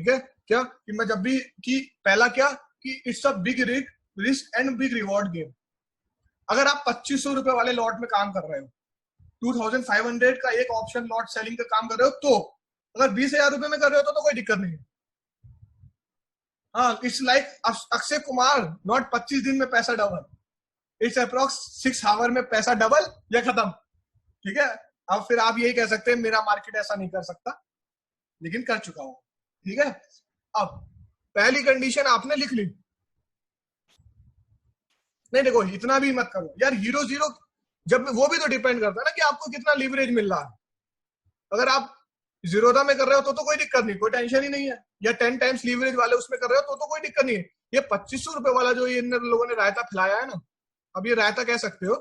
ठीक है, क्या कि मैं जब भी कि पहला क्या कि it's a big risk and big reward game. अगर आप 2500 रुपए वाले लॉट में काम कर रहे हो, 2500 का एक ऑप्शन लॉट सेलिंग का काम कर रहे हो, तो अगर 20,000 रुपए में कर रहे हो तो कोई दिक्कत नहीं है। हाँ, it's like Akshay Kumar, not 25 दिन में पैसा डबल, इट्स अप्रोक्स 6 आवर में पैसा डबल या खत्म। ठीक है, अब फिर आप यही कह सकते हैं मेरा मार्केट ऐसा नहीं कर सकता, लेकिन कर चुका हूं। ठीक है, अब पहली कंडीशन आपने लिख ली। नहीं देखो, इतना भी मत करो यार, हीरो जीरो जब वो भी तो डिपेंड करता है ना कि आपको कितना लीवरेज मिल रहा है। अगर आप जीरोधा में कर रहे हो तो कोई दिक्कत नहीं, कोई टेंशन ही नहीं है, या 10 टाइम्स लीवरेज वाले उसमें कर रहे हो तो कोई दिक्कत नहीं है। ये 2500 रुपए वाला जो इन लोगों ने रायता खिलाया है ना, अब ये रायता कह सकते हो,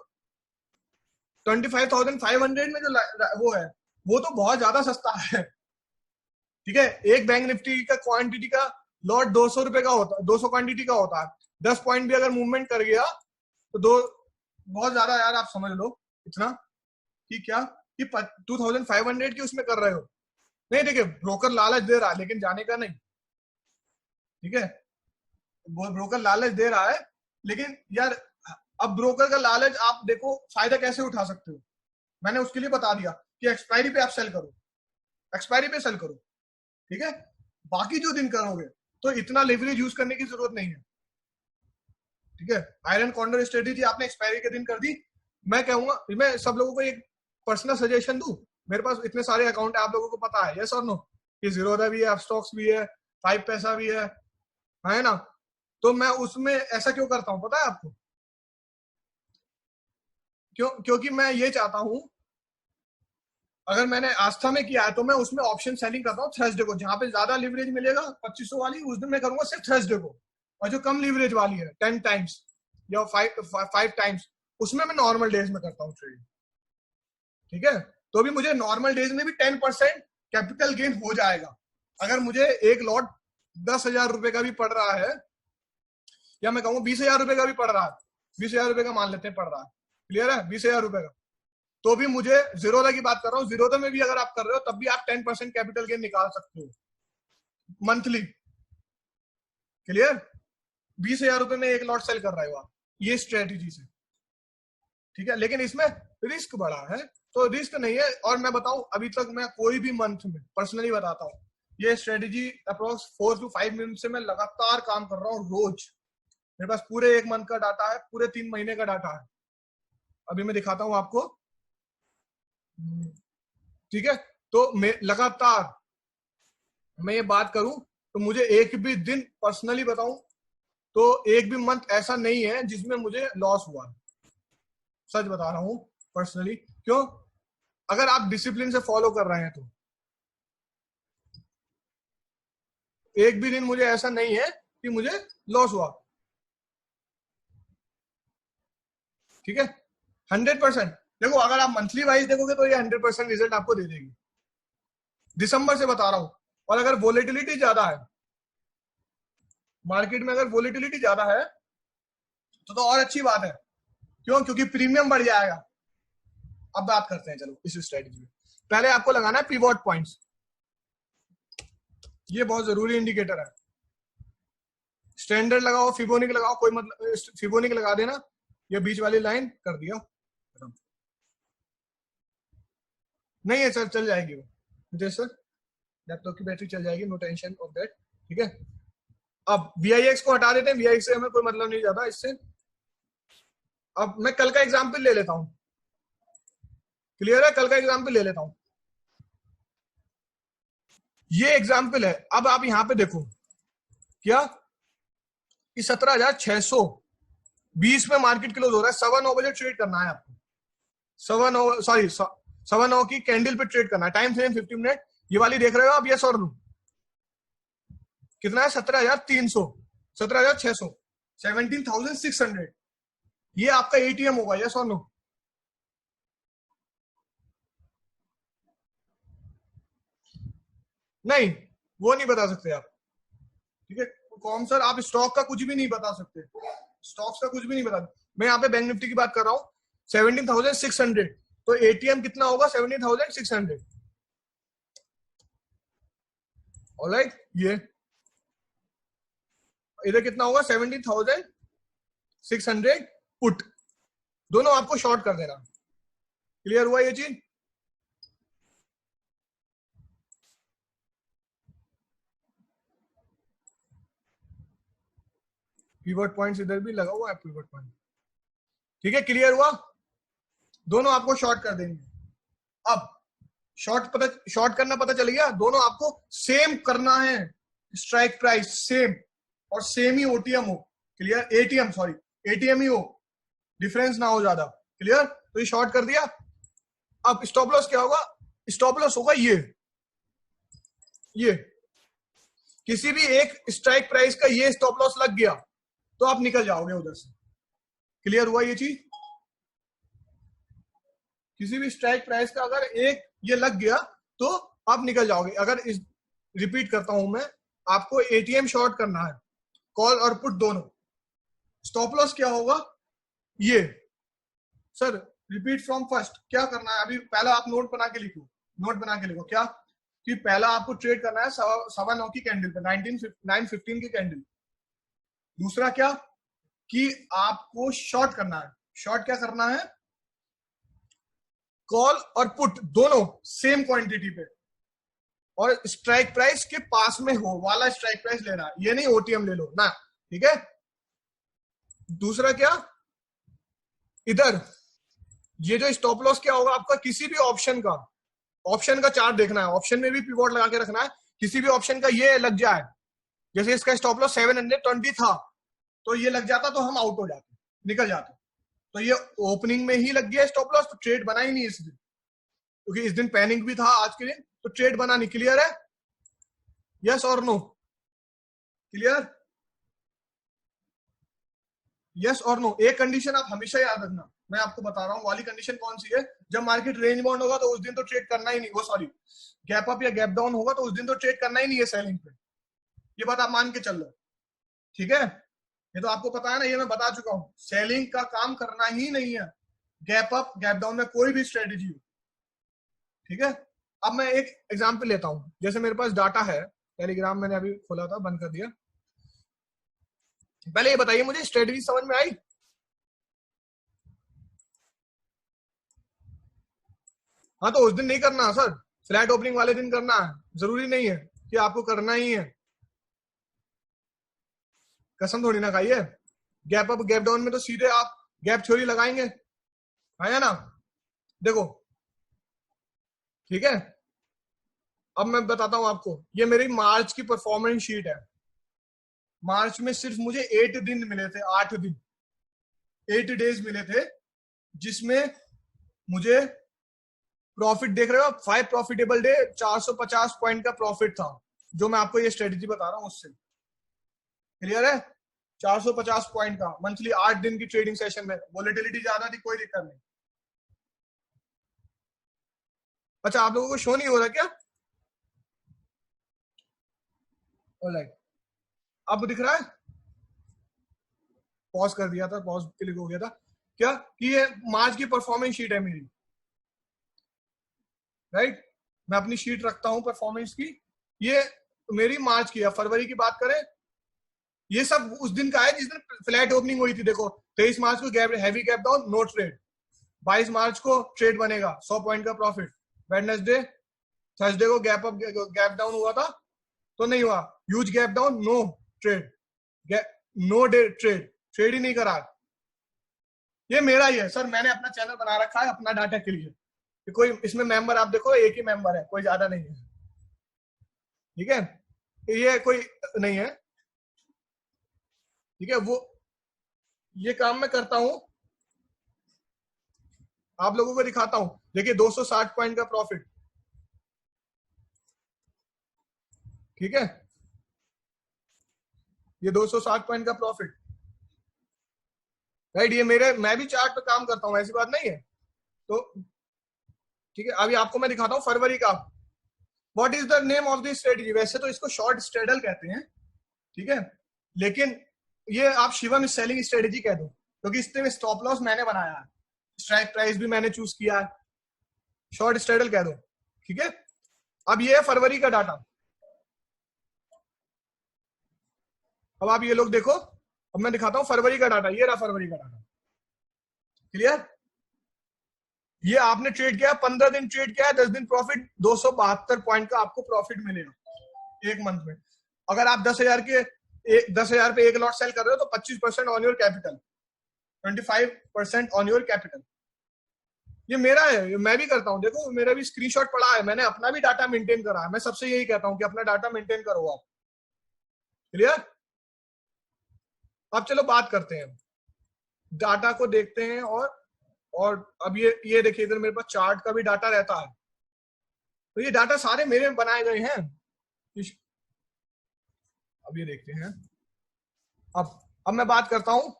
25,500 में जो वो है वो तो बहुत ज्यादा सस्ता है। ठीक है, एक बैंक निफ्टी का क्वांटिटी का लॉट 200 रुपए का होता है, 200 क्वांटिटी का होता है। 10 पॉइंट भी अगर मूवमेंट कर गया तो बहुत ज्यादा यार, आप समझ लो इतना कि क्या कि 2500 की उसमें कर रहे हो। नहीं देखिए, ब्रोकर लालच दे रहा है लेकिन जाने का नहीं। ठीक है, ब्रोकर लालच दे रहा है लेकिन यार, अब ब्रोकर का लालच आप देखो फायदा कैसे उठा सकते हो। मैंने उसके लिए बता दिया कि एक्सपायरी पे आप सेल करो, एक्सपायरी पे सेल करो। ठीक है, बाकी जो दिन करोगे तो इतना लेवरेज यूज करने की जरूरत नहीं है। ठीक है, आयरन कॉर्नर स्ट्रेटेजी आपने एक्सपायरी के दिन कर दी। मैं कहूंगा, मैं सब लोगों को एक पर्सनल सजेशन दूं, मेरे पास इतने सारे अकाउंट है, आप लोगों को पता है, यस और नो, कि जीरोधा भी है, स्टॉक्स भी है, 5 पैसा भी है ना। तो मैं उसमें ऐसा क्यों करता हूं पता है आपको? क्योंकि मैं ये चाहता हूं, अगर मैंने आस्था में किया है तो मैं उसमें ऑप्शन सेलिंग करता हूँ थर्सडे को, जहां पे ज्यादा लिवरेज मिलेगा 2500 वाली, उस दिन मैं करूंगा सिर्फ थर्सडे को। और जो कम लिवरेज वाली है 10 टाइम्स या 5 टाइम्स, उसमें मैं नॉर्मल डेज में करता हूँ ट्रेड। ठीक है, तो भी मुझे नॉर्मल डेज में भी 10% कैपिटल गेन हो जाएगा। अगर मुझे एक लॉट 10,000 रुपए का भी पड़ रहा है, या मैं कहूँ 20,000 रुपए का भी पड़ रहा है, 20,000 रुपए का मान लेते हैं पड़ रहा है, क्लियर है, 20,000 रुपए का, तो भी मुझे जीरोधा की बात कर रहा हूँ, जीरोधा में भी अगर आप कर रहे हो तब भी आप 10% कैपिटल गेन निकाल सकते हो मंथली। क्लियर, 20,000 रुपए में एक लॉट सेल कर रहे हो आप ये स्ट्रेटेजी से। ठीक है, लेकिन इसमें रिस्क बड़ा है, तो रिस्क नहीं है। और मैं बताऊं, अभी तक मैं कोई भी मंथ में पर्सनली बताता हूँ, ये स्ट्रेटेजी अप्रोक्स 4 to 5 मंथ से मैं लगातार काम कर रहा हूँ रोज। मेरे पास पूरे 1 मंथ का डाटा है, पूरे 3 महीने का डाटा है, अभी मैं दिखाता हूँ आपको। ठीक है, तो मैं लगातार, मैं ये बात करूं तो मुझे एक भी दिन पर्सनली बताऊं तो एक भी मंथ ऐसा नहीं है जिसमें मुझे लॉस हुआ, सच बता रहा हूं पर्सनली। क्यों? अगर आप डिसिप्लिन से फॉलो कर रहे हैं तो एक भी दिन मुझे ऐसा नहीं है कि मुझे लॉस हुआ। ठीक है, 100%। देखो, अगर आप मंथली वाइज देखोगे तो ये 100% रिजल्ट आपको दे देगी, दिसंबर से बता रहा हूं। और अगर वोलेटिलिटी ज्यादा है मार्केट में, अगर वोलेटिलिटी ज्यादा है तो और अच्छी बात है। क्यों? क्योंकि प्रीमियम बढ़ जाएगा। अब बात करते हैं चलो इस स्ट्रेटेजी में। पहले आपको लगाना है पिवोट पॉइंट्स, ये बहुत जरूरी इंडिकेटर है। स्टैंडर्ड लगाओ, फिबोनिक लगाओ, कोई मतलब फिबोनिक लगा देना, ये बीच वाली लाइन कर दिया, नहीं है सर, चल जाएगी वो, मुझे सर लैपटॉप की बैटरी चल जाएगी, नो टेंशन ऑफ दैट। ठीक है, अब VIX को हटा देते हैं, VIX से हमें कोई मतलब नहीं ज्यादा इससे। अब मैं कल का एग्जाम्पल ले लेता हूं, क्लियर है, कल का एग्जाम्पल ले लेता हूं। ये एग्जाम्पल है, अब आप यहां पे देखो क्या कि 17,620 में मार्केट क्लोज हो रहा है, 9:15 बजे ट्रेड करना है आपको, 9:15 की कैंडल पे ट्रेड करना है, टाइम फ्रेम 50 मिनट। ये वाली देख रहे हो आप, यस और नो? कितना है? 17,300, 17,600, 17,600। ये आपका ATM होगा, यस और नो? नहीं, वो नहीं बता सकते आप। ठीक है, कौन सर, आप स्टॉक का कुछ भी नहीं बता सकते, स्टॉक्स का कुछ भी नहीं बता। मैं यहाँ पे बैंक निफ्टी की बात कर रहा हूँ, 17,600, तो ATM कितना होगा? 17,600। ऑलराइट, ये इधर कितना होगा 17,600 पुट, दोनों आपको शॉर्ट कर देना। क्लियर हुआ ये चीज? पिवट पॉइंट्स इधर भी लगा हुआ है पिवट पॉइंट, ठीक है। क्लियर हुआ? दोनों आपको शॉर्ट कर देंगे। अब शॉर्ट करना पता चल गया, दोनों आपको सेम करना है, स्ट्राइक प्राइस सेम और सेम ही ओटीएम हो। क्लियर? एटीएम सॉरी, एटीएम ही हो, डिफरेंस ना हो ज्यादा। क्लियर? तो ये शॉर्ट कर दिया। अब स्टॉप लॉस क्या होगा? स्टॉप लॉस होगा ये किसी भी एक स्ट्राइक प्राइस का ये स्टॉप लॉस लग गया तो आप निकल जाओगे उधर से। क्लियर हुआ ये चीज? किसी भी स्ट्राइक प्राइस का अगर एक ये लग गया तो आप निकल जाओगे। अगर रिपीट करता हूं मैं, आपको एटीएम शॉर्ट करना है, कॉल और पुट दोनों। स्टॉप लॉस क्या होगा? ये सर रिपीट फ्रॉम फर्स्ट क्या करना है? अभी पहला आप नोट बना के लिखो, क्या कि पहला आपको ट्रेड करना है 9:15 की कैंडल पे, 9:15 की कैंडल। दूसरा क्या कि आपको शॉर्ट करना है। शॉर्ट क्या करना है? कॉल और पुट दोनों सेम क्वांटिटी पे और स्ट्राइक प्राइस के पास में हो वाला स्ट्राइक प्राइस लेना है, ये नहीं ओटीएम ले लो ना, ठीक है। दूसरा क्या, इधर ये जो स्टॉप लॉस क्या होगा आपका, किसी भी ऑप्शन का चार्ट देखना है, ऑप्शन में भी पिवोट लगा के रखना है। किसी भी ऑप्शन का ये लग जाए, जैसे इसका स्टॉप लॉस 720 था तो ये लग जाता तो हम आउट हो जाते, निकल जाते। तो ये ओपनिंग में ही लग गया स्टॉप लॉस तो ट्रेड बना ही नहीं इस दिन, क्योंकि इस दिन पैनिक भी था आज के दिन, तो ट्रेड बना नहीं। क्लियर है? यस और नो? क्लियर? यस और नो? एक कंडीशन आप हमेशा याद रखना, मैं आपको बता रहा हूं वाली कंडीशन कौन सी है। जब मार्केट रेंज बाउंड होगा तो उस दिन तो ट्रेड करना ही नहीं, वो सॉरी गैप अप या गैप डाउन होगा तो उस दिन तो ट्रेड करना ही नहीं है सेलिंग पे। ये बात आप मान के चल लो, ठीक है। ये तो आपको पता है ना, ये मैं बता चुका हूं, सेलिंग का काम करना ही नहीं है, गैप अप गैप डाउन में कोई भी स्ट्रेटेजी हो, ठीक है। अब मैं एक एग्जांपल लेता हूं, जैसे मेरे पास डाटा है, टेलीग्राम मैंने अभी खोला था, बंद कर दिया। पहले ये बताइए मुझे स्ट्रेटेजी समझ में आई? हाँ तो उस दिन नहीं करना सर, फ्लैट ओपनिंग वाले दिन करना है, जरूरी नहीं है कि आपको करना ही है, कसम थोड़ी ना खाइए। गैप अप गैप डाउन में तो सीधे आप गैप थ्योरी लगाएंगे, है ना? देखो ठीक है, अब मैं बताता हूं आपको, ये मेरी मार्च की परफॉर्मेंस शीट है। मार्च में सिर्फ मुझे 8 दिन मिले थे, 8 दिन, 8 डेज मिले थे, जिसमें मुझे प्रॉफिट देख रहे हो 5 प्रॉफिटेबल डे, 450 पॉइंट का प्रॉफिट था, जो मैं आपको ये स्ट्रेटेजी बता रहा हूं उससे। क्लियर है? 450 पॉइंट का मंथली 8 दिन की ट्रेडिंग सेशन में, वोलेटिलिटी ज्यादा थी, कोई दिक्कत नहीं। अच्छा आप लोगों को शो नहीं हो रहा क्या? ऑलराइट, अब दिख रहा है? पॉज कर दिया था, पॉज क्लिक हो गया था क्या कि ये मार्च की परफॉर्मेंस शीट है मेरी, राइट। मैं अपनी शीट रखता हूं परफॉर्मेंस की, ये मेरी मार्च की है। फरवरी की बात करें, ये सब उस दिन का है जिस दिन फ्लैट ओपनिंग हुई थी। देखो 23 मार्च को gap, heavy gap down, no trade. 22 मार्च को ट्रेड बनेगा, 100 पॉइंट का प्रॉफिट। वेडनेसडे, थर्सडे को गैप अप गैप डाउन हुआ था तो नहीं हुआ, huge gap down, no trade, no day trade, trade ही नहीं करा। ये मेरा ही है सर, मैंने अपना चैनल बना रखा है अपना डाटा के लिए। कोई इसमें मेंबर आप देखो एक ही मेंबर है, कोई ज्यादा नहीं है, ठीक है। ये कोई नहीं है, ठीक है। वो ये काम मैं करता हूं, आप लोगों को दिखाता हूं। देखिए 260 पॉइंट का प्रॉफिट, ठीक है, ये 260 पॉइंट का प्रॉफिट, राइट। ये मेरे, मैं भी चार्ट पे काम करता हूं, ऐसी बात नहीं है। तो ठीक है, अभी आपको मैं दिखाता हूं फरवरी का। What is the name of this strategy? वैसे तो इसको शॉर्ट स्ट्रेडल कहते हैं, ठीक है, लेकिन ये आप शिवम सेलिंग स्ट्रेटजी कह दो, क्योंकि इसमें स्टॉप लॉस मैंने बनाया है, स्ट्राइक प्राइस भी मैंने चूज किया है, शॉर्ट स्ट्रेडल कह दो, ठीक है। अब ये है फरवरी का डाटा, अब आप ये लोग देखो, अब मैं दिखाता हूं फरवरी का डाटा, ये रहा फरवरी का डाटा। क्लियर? ये आपने ट्रेड किया, 15 दिन ट्रेड किया, 10 दिन प्रॉफिट, 272 पॉइंट का आपको प्रॉफिट मिलेगा एक मंथ में। अगर आप 10,000 के 10,000 पे एक लॉट सेल कर रहे हो तो 25% on your capital, 25% on your capital. ये मेरा है, मैं भी करता हूं, देखो मेरा भी स्क्रीनशॉट पड़ा है, मैंने अपना भी डाटा मेंटेन करा है। मैं सबसे यही कहता हूं कि अपना डाटा मेंटेन करो आप। क्लियर? अब चलो बात करते हैं, डाटा को देखते हैं। और अब ये देखिए, इधर मेरे पास चार्ट का भी डाटा रहता है, तो ये डाटा सारे मेरे बनाए गए हैं। अब ये देखते हैं, अब मैं बात करता हूं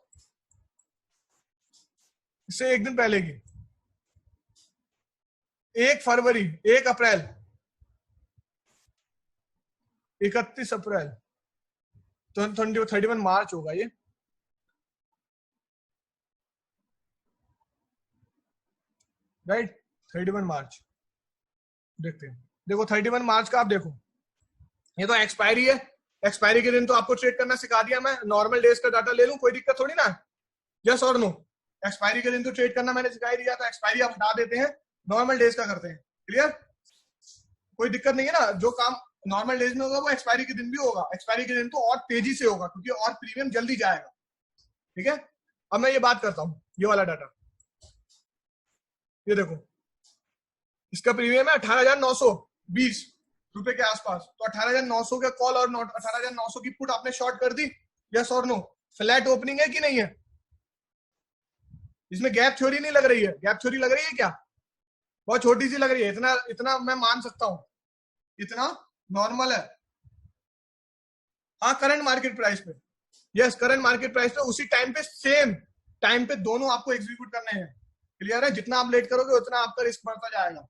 इससे एक दिन पहले की, 1 फरवरी, 1 अप्रैल, 31 अप्रैल, तो 31 मार्च होगा ये। राइट, 31 मार्च देखते हैं। देखो 31 मार्च का आप देखो, ये तो एक्सपायरी है। एक्सपायरी के दिन तो आपको ट्रेड करना सिखा दिया मैं, नॉर्मल डेज का डाटा ले लूं, कोई दिक्कत थोड़ी ना। यस और नो? एक्सपायरी के दिन तो ट्रेड करना मैंने सिखा ही दिया, तो एक्सपायरी आप हटा देते हैं, नॉर्मल डेज का करते हैं। क्लियर? कोई दिक्कत नहीं है ना, जो काम नॉर्मल डेज में होगा वो एक्सपायरी के दिन भी होगा। एक्सपायरी के दिन तो और तेजी से होगा क्योंकि और प्रीमियम जल्दी जाएगा। ठीक है? अब मैं ये बात करता हूं, ये वाला डाटा, ये देखो, इसका प्रीमियम है 18,920 रुपए के आसपास। तो 18,900 का कॉल और 18,900 की पुट आपने शॉर्ट कर दी, यस और नो? फ्लैट ओपनिंग है कि नहीं है? इसमें गैप थ्योरी नहीं लग रही है? गैप थ्योरी लग रही है क्या? बहुत छोटी सी लग रही है, इतना इतना मैं मान सकता हूं, इतना नॉर्मल है। हाँ, करंट मार्केट प्राइस पे, यस करंट मार्केट प्राइस पे उसी टाइम पे, सेम टाइम पे दोनों आपको एग्जीक्यूट करने हैं। क्लियर है? जितना आप लेट करोगे उतना आपका रिस्क बढ़ता जाएगा,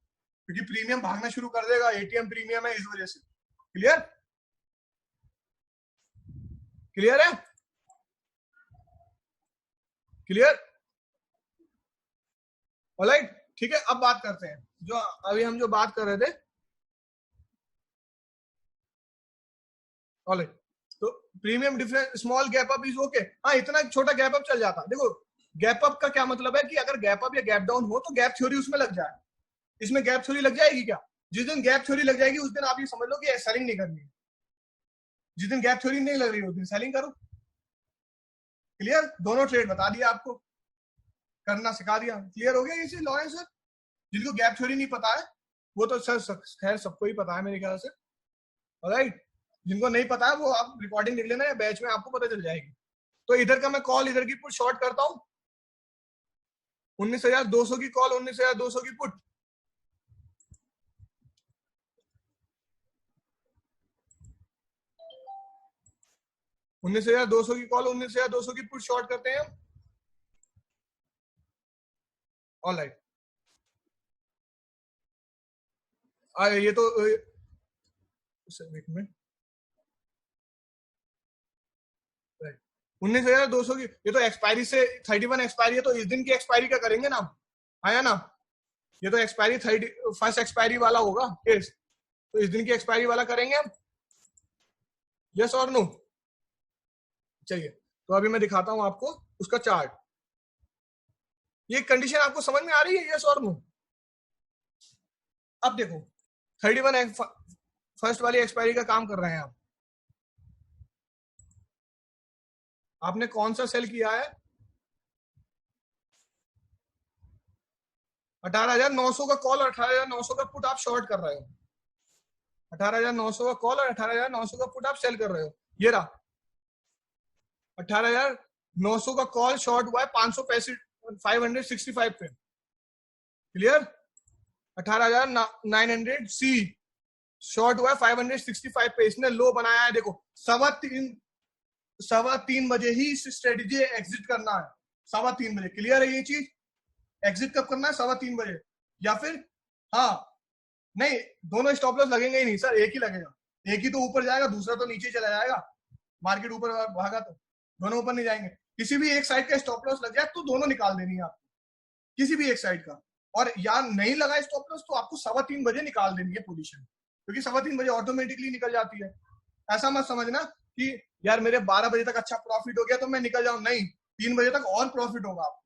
क्योंकि प्रीमियम भागना शुरू कर देगा, एटीएम प्रीमियम है इस वजह से। क्लियर? क्लियर है? क्लियर? ऑलराइट, ठीक है। अब बात करते हैं जो अभी हम जो बात कर रहे थे। ऑलराइट, तो premium difference, small gap up is okay. हाँ, इतना छोटा गैप अप चल जाता। देखो गैप अप का क्या मतलब है कि अगर गैप अप या गैप डाउन हो तो गैप थ्योरी उसमें लग जाए। इसमें गैप थ्योरी लग जाएगी क्या? जिस दिन गैप थ्योरी लग जाएगी उस दिन आप ये समझ लो कि सेलिंग नहीं करनी है। जिस दिन गैप थ्योरी नहीं लग रही उस दिन सेलिंग करो। क्लियर? दोनों ट्रेड बता दिया आपको, करना सिखा दिया। क्लियर हो गया? इसे लॉरेंस सर, जिनको गैप थ्योरी नहीं पता है वो तो सर खैर सबको ही पता है मेरे ख्याल से। ऑलराइट, जिनको नहीं पता है वो आप रिकॉर्डिंग देख लेना या बैच में आपको पता चल जाएगी। तो इधर का मैं कॉल, इधर की पुट शॉर्ट करता हूं, 19,200 की कॉल, 19,200 की पुट। उन्नीस हजार दो सौ की कॉल, 19,200 की पुट शॉर्ट करते हैं। ऑलराइट, ये तो एक मिनट, 19,200 की, ये तो एक्सपायरी से 31 एक्सपायरी है, तो इस दिन की एक्सपायरी का करेंगे ना, आया ना? ये तो एक्सपायरी 31 एक्सपायरी वाला होगा केस, तो इस दिन की एक्सपायरी वाला करेंगे हम। यस और नो? चलिए, तो अभी मैं दिखाता हूं आपको उसका चार्ट। ये कंडीशन आपको समझ में आ रही है? यस और नो? अब देखो 31 फर्स्ट वाली एक्सपायरी का काम कर रहे हैं आप। आपने कौन सा सेल किया है? 18,900 का कॉल और 18,900 का पुट आप शॉर्ट कर रहे हो। 18,900 का कॉल और 18,900 का पुट आप सेल कर रहे हो। ये रहा 18,900 का कॉल शॉर्ट हुआ है 565 पे। क्लियर? 18,900 सी शॉर्ट हुआ है 565 पे। इसने लो बनाया है, देखो 3:15 बजे ही इस स्ट्रेटेजी एग्जिट करना है, 3:15 बजे। क्लियर है ये चीज? एग्जिट कब करना है? 3:15 बजे, या फिर हाँ नहीं, दोनों स्टॉप लॉस लगेंगे ही नहीं सर, एक ही लगेगा। एक ही तो ऊपर जाएगा, दूसरा तो नीचे चला जाएगा। मार्केट ऊपर भागा तो दोनों ऊपर नहीं जाएंगे। किसी भी एक साइड का स्टॉप लॉस लग जाए तो दोनों निकाल देनी है आपको, किसी भी एक साइड का। और यार नहीं लगा स्टॉप लॉस तो आपको 3:15 बजे निकाल देनी है पोजीशन, क्योंकि 3:15 बजे ऑटोमेटिकली निकल जाती है। ऐसा मत समझना कि यार मेरे 12 बजे तक अच्छा प्रॉफिट हो गया तो मैं निकल जाऊं, नहीं, 3 बजे तक और प्रॉफिट होगा आपको।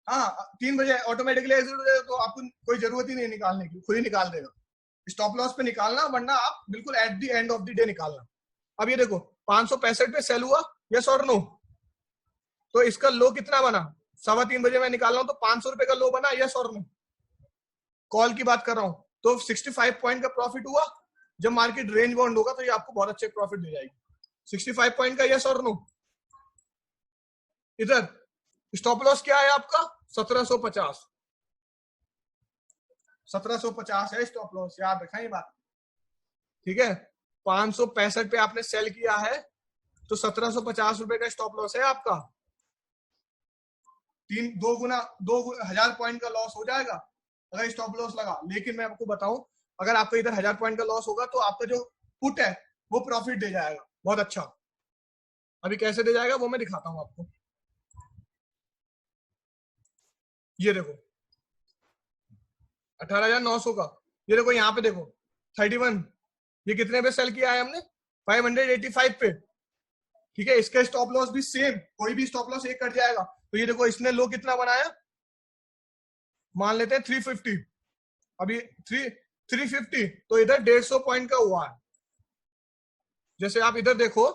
हाँ, 3 बजे ऑटोमेटिकली एग्जिट हो जाएगा तो आपको कोई जरूरत ही नहीं निकालने की, खुद ही निकाल देगा। स्टॉप लॉस पे निकालना, वरना आप बिल्कुल at the end of the day निकालना। अब ये देखो 565 पे सेल हुआ, यस और नो? तो इसका लो कितना बना? 3:15 बजे मैं निकाल रहा हूं तो 500 रुपए का लो बना, यस और नो? कॉल की बात कर रहा हूं तो 65 पॉइंट का प्रॉफिट हुआ। जब मार्केट रेंज बाउंड होगा तो ये आपको बहुत अच्छे प्रॉफिट दे जाएगी। 65 पॉइंट का, यस और नो? इधर स्टॉप लॉस क्या है आपका? 1750। 1750 है स्टॉप लॉस, याद रखा ये बात, ठीक है? 565 पे आपने सेल किया है तो 1750 रुपए का स्टॉप लॉस है आपका। 2,000 पॉइंट का लॉस हो जाएगा अगर स्टॉप लॉस लगा। लेकिन मैं आपको बताऊं, अगर आपका इधर 1000 पॉइंट का लॉस होगा तो आपका जो पुट है वो प्रॉफिट दे जाएगा बहुत अच्छा। अभी कैसे दे जाएगा वो मैं दिखाता हूं आपको। ये देखो 18,900 का, ये देखो यहाँ पे देखो 31, ये कितने पे सेल किया है हमने? 585 पे, ठीक है? इसका स्टॉप लॉस भी सेम, कोई भी स्टॉप लॉस एक कट जाएगा। तो ये देखो इसने लो कितना बनाया, मान लेते हैं 350, अभी 350, तो इधर 150 पॉइंट का हुआ है। जैसे आप इधर देखो,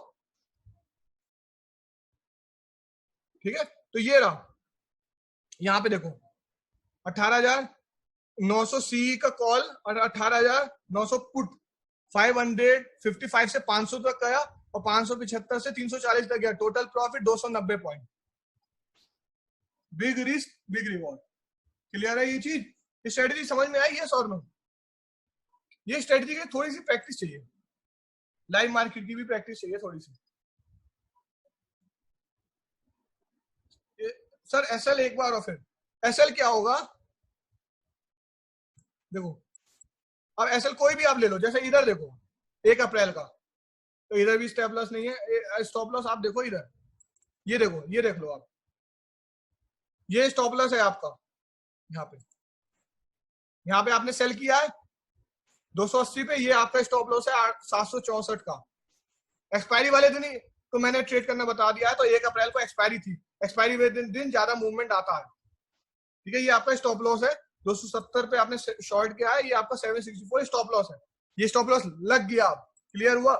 ठीक है? तो ये रहा, यहां पे देखो 18,900 सी का कॉल और 18,900 पुट, 555 से 500 तक गया और 575 से 340 तक गया। Total profit 290 point. Big risk big reward. Clear है ये चीज? ये स्ट्रेटेजी समझ में आई है और नो? ये स्ट्रेटेजी की थोड़ी सी प्रैक्टिस चाहिए, लाइव मार्केट की भी प्रैक्टिस चाहिए थोड़ी सी। सर एसएल एक बार और फिर एसएल क्या होगा? देखो अब एसएल कोई भी आप ले लो, जैसे इधर देखो 1 अप्रैल का, तो इधर भी स्टॉप लॉस नहीं है। स्टॉप लॉस आप देखो इधर, ये देखो, ये देख लो आप, ये स्टॉप लॉस है आपका। यहाँ पे आपने सेल किया है 280 पे, ये आपका स्टॉप लॉस है 764 का। एक्सपायरी वाले दिन ही तो मैंने ट्रेड करना बता दिया है, तो 1 अप्रैल को एक्सपायरी थी, एक्सपायरी वाले दिन ज्यादा मूवमेंट आता है, ठीक है? ये आपका स्टॉप लॉस है 270 पे आपने शॉर्ट किया है, ये आपका 764 स्टॉप लॉस है। ये स्टॉप लॉस लग गया, अब क्लियर हुआ?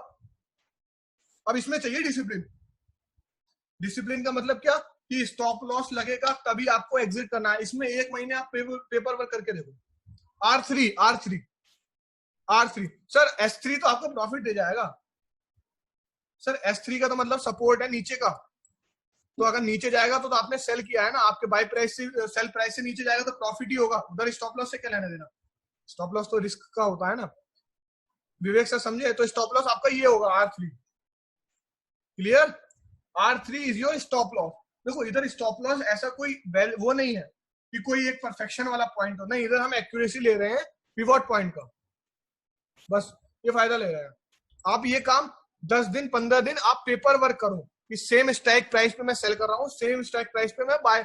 अब इसमें चाहिए डिसिप्लिन। डिसिप्लिन का मतलब क्या कि स्टॉप लॉस लगेगा तभी आपको एग्जिट करना है। इसमें 1 महीने आप पेपर वर्क करके देखो। R3 सर, S3 तो आपको प्रॉफिट दे जाएगा। सर S3 का तो मतलब सपोर्ट है नीचे का, तो अगर नीचे जाएगा तो आपने सेल किया है ना, आपके बाय प्राइस से, सेल प्राइस से नीचे जाएगा तो प्रॉफिट ही होगा। उधर स्टॉप लॉस से क्या लेना देना? स्टॉप लॉस तो रिस्क का होता है ना, विवेक सर समझे? तो स्टॉप लॉस आपका ये होगा R3। Clear? R3 is your stop loss. देखो इधर स्टॉप लॉस ऐसा कोई वो नहीं है कि कोई एक परफेक्शन वाला पॉइंट हो, नहीं, इधर हम एक्यूरेसी ले रहे हैं पिवट पॉइंट का, बस ये फायदा ले रहे हैं। आप ये काम 10 दिन 15 दिन आप पेपर वर्क करो कि सेम स्ट्राइक प्राइस पे मैं सेल कर रहा हूँ, सेम स्ट्राइक प्राइस पे मैं बाय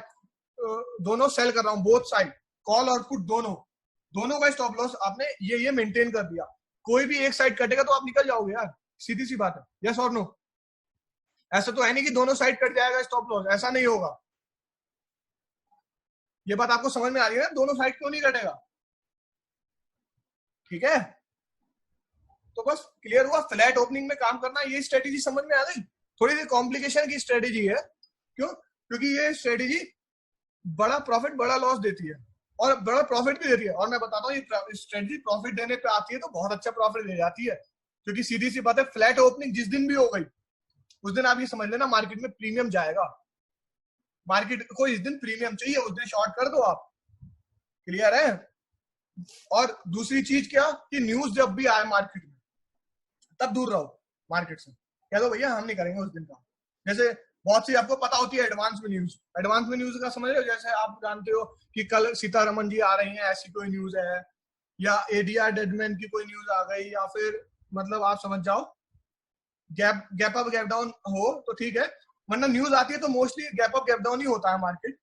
दोनों सेल कर रहा हूँ, बोथ साइड, कॉल और पुट दोनों का स्टॉप लॉस आपने ये मेंटेन कर दिया। कोई भी एक साइड कटेगा तो आप निकल जाओगे यार, सीधी सी बात है, यस और नो? ऐसा तो है नहीं कि दोनों साइड कट जाएगा स्टॉप लॉस, ऐसा नहीं होगा। ये बात आपको समझ में आ रही है ना? दोनों साइड क्यों नहीं कटेगा? ठीक है, तो बस क्लियर हुआ। फ्लैट ओपनिंग में काम करना, ये स्ट्रेटेजी समझ में आ गई? थोड़ी सी कॉम्प्लिकेशन की स्ट्रेटेजी है, क्यों? क्योंकि ये स्ट्रेटेजी बड़ा प्रॉफिट बड़ा लॉस देती है और बड़ा प्रॉफिट भी देती है। और मैं बताता हूँ ये स्ट्रेटेजी प्रॉफिट देने पे आती है तो बहुत अच्छा प्रॉफिट दे जाती है, क्योंकि सीधी सी बात है, फ्लैट ओपनिंग जिस दिन भी हो गई उस दिन आप ये समझ लेना मार्केट में प्रीमियम जाएगा। मार्केट को इस दिन प्रीमियम चाहिए, उस दिन शॉर्ट कर दो आप। क्लियर है? और दूसरी चीज क्या कि न्यूज जब भी आए मार्केट में तब दूर रहो मार्केट से, कह दो भैया हम नहीं करेंगे उस दिन का। जैसे बहुत सी आपको पता होती है एडवांस में न्यूज, एडवांस में न्यूज का समझ रहे हो? जैसे आप जानते हो कि कल सीतारमन जी आ रही हैं, ऐसी कोई न्यूज है, या एडीआर डेडमैन की कोई न्यूज आ गई, या फिर मतलब आप समझ जाओ गैप अप गैप डाउन हो तो ठीक है, वरना न्यूज आती है तो mostly gap up gap down ही होता है मार्केट,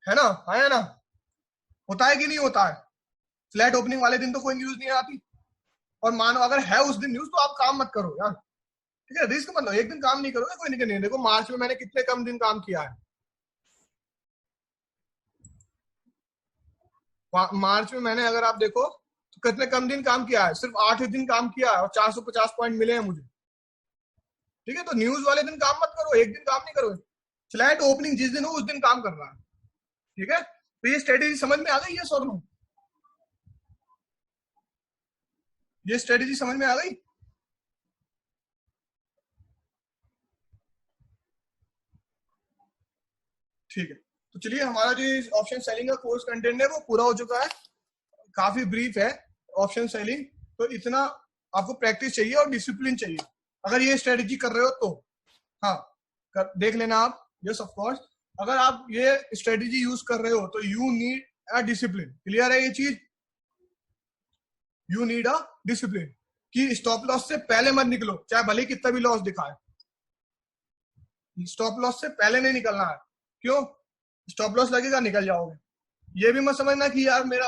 है ना? है ना? होता है कि नहीं होता है? फ्लैट ओपनिंग वाले दिन तो कोई न्यूज नहीं आती, और मानो अगर है उस दिन न्यूज तो आप काम मत करो यार, ठीक है, रिस्क मतलब एक दिन काम नहीं करोगे कोई नहीं। देखो मार्च में मैंने कितने कम दिन काम किया है, मार्च में मैंने अगर आप देखो तो कितने कम दिन काम किया है, सिर्फ 8 दिन काम किया है और 450 पॉइंट मिले हैं मुझे। ठीक है, तो न्यूज वाले दिन काम मत करो, एक दिन काम नहीं करो, फ्लैट ओपनिंग जिस दिन हो उस दिन काम करना है। ठीक है, तो ये स्ट्रेटेजी समझ में आ गई है सर? ये स्ट्रेटेजी समझ में आ गई? ठीक है, तो चलिए हमारा जो ऑप्शन सेलिंग का कोर्स कंटेंट है वो पूरा हो चुका है, काफी ब्रीफ है ऑप्शन सेलिंग। तो इतना आपको प्रैक्टिस चाहिए और डिसिप्लिन चाहिए अगर ये स्ट्रेटेजी कर रहे हो तो। हाँ, देख लेना आप, यस ऑफ कोर्स। अगर आप ये स्ट्रेटेजी यूज कर रहे हो तो you need a discipline. Clear है ये चीज? यू नीड अ डिसिप्लिन कि स्टॉप लॉस से पहले मत निकलो, चाहे भले कितना भी लॉस दिखाए, स्टॉप लॉस से पहले नहीं निकलना है। क्यों? स्टॉप लॉस लगेगा निकल जाओगे। ये भी मत समझना कि यार मेरा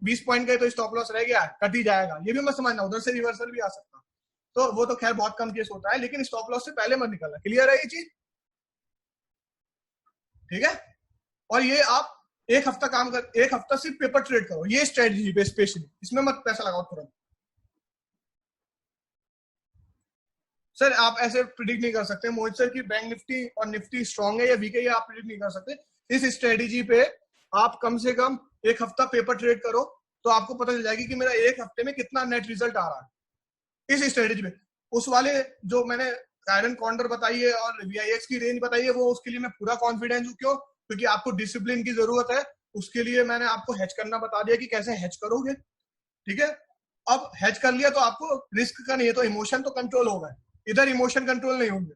20 पॉइंट का तो स्टॉप लॉस रह गया है, कट ही जाएगा, ये भी मत समझना, उधर से रिवर्सल भी आ सकता। तो वो तो खैर बहुत कम केस होता है, लेकिन स्टॉप लॉस से पहले मत निकलना। क्लियर है ये चीज? ठीक है, और ये आप एक हफ्ता काम कर, एक हफ्ता सिर्फ पेपर ट्रेड करो, ये स्ट्रेटजी पे स्पेशली, इसमें मत पैसा लगाओ तुरंत। सर आप ऐसे प्रिडिक्ट नहीं कर सकते मोहित सर की बैंक निफ्टी और निफ्टी स्ट्रांग है या वीक है, ये आप प्रिडिक्ट नहीं कर सकते। इस स्ट्रेटेजी पे आप कम से कम एक हफ्ता पेपर ट्रेड करो तो आपको पता चल जाएगी कि मेरा एक हफ्ते में कितना नेट रिजल्ट आ रहा है इस स्ट्रेटेजी पे। उस वाले जो मैंने आयरन कॉन्डर बताई है और VIX की रेंज बताई है, वो उसके लिए मैं पूरा कॉन्फिडेंस हूँ। क्यों? क्योंकि आपको डिसिप्लिन की जरूरत है, उसके लिए मैंने आपको हैच करना बता दिया कि कैसे हैच करोगे। ठीक है, अब हैच कर लिया तो आपको रिस्क का नहीं है, तो इमोशन तो कंट्रोल होगा, इधर इमोशन कंट्रोल नहीं होंगे।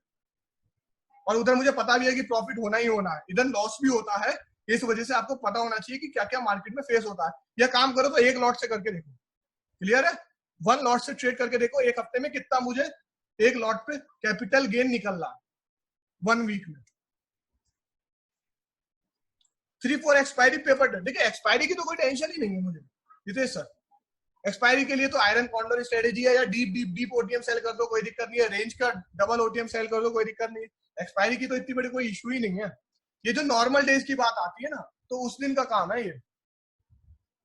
और उधर मुझे पता भी है कि प्रॉफिट होना ही होना है, इधर लॉस भी होता है। इस वजह से आपको पता होना चाहिए कि क्या क्या मार्केट में फेस होता है। यह काम करो तो एक लॉट से करके देखो। क्लियर है? 1 लॉट से ट्रेड करके देखो एक हफ्ते में कितना मुझे एक लॉट पे कैपिटल गेन निकल रहा है 1 वीक में। 3-4 एक्सपायरी पेपर। देखिए एक्सपायरी की तो कोई टेंशन ही नहीं है मुझे जितेश सर। एक्सपायरी के लिए तो आयरन कॉर्नर स्ट्रेटेजी है, या deep deep deep OTM sell कर दो, कोई दिक्कत नहीं है। रेंज का डबल ओटीएम सेल कर दो, कोई दिक्कत नहीं है। एक्सपायरी की तो इतनी बड़ी कोई इशू ही नहीं है। ये जो नॉर्मल डेज की बात आती है ना, तो उस दिन का काम है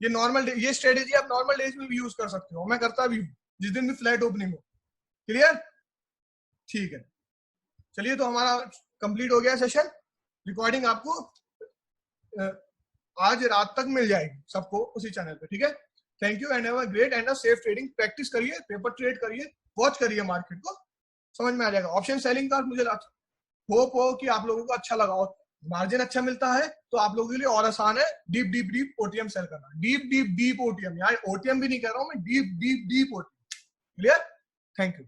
ये नॉर्मल ये स्ट्रेटेजी आप नॉर्मल डेज में भी यूज कर सकते हो, मैं करता भी हूँ जिस दिन भी फ्लैट ओपनिंग हो। क्लियर? ठीक है, चलिए तो हमारा कंप्लीट हो गया सेशन। रिकॉर्डिंग आपको आज रात तक मिल जाएगी सबको उसी चैनल पे। ठीक है, thank you and have a great and a safe trading. Practice करिए, पेपर ट्रेड करिए, वॉच करिए मार्केट को, समझ में आ जाएगा। ऑप्शन सेलिंग का मुझे होप हो कि आप लोगों को अच्छा लगा हो, मार्जिन अच्छा मिलता है तो आप लोगों के लिए और आसान है deep deep deep OTM sell करना। डीप डीप डीप ओटीएम, यार ओटीएम भी नहीं कह रहा हूं मैं, deep deep deep OTM. Clear? Thank you.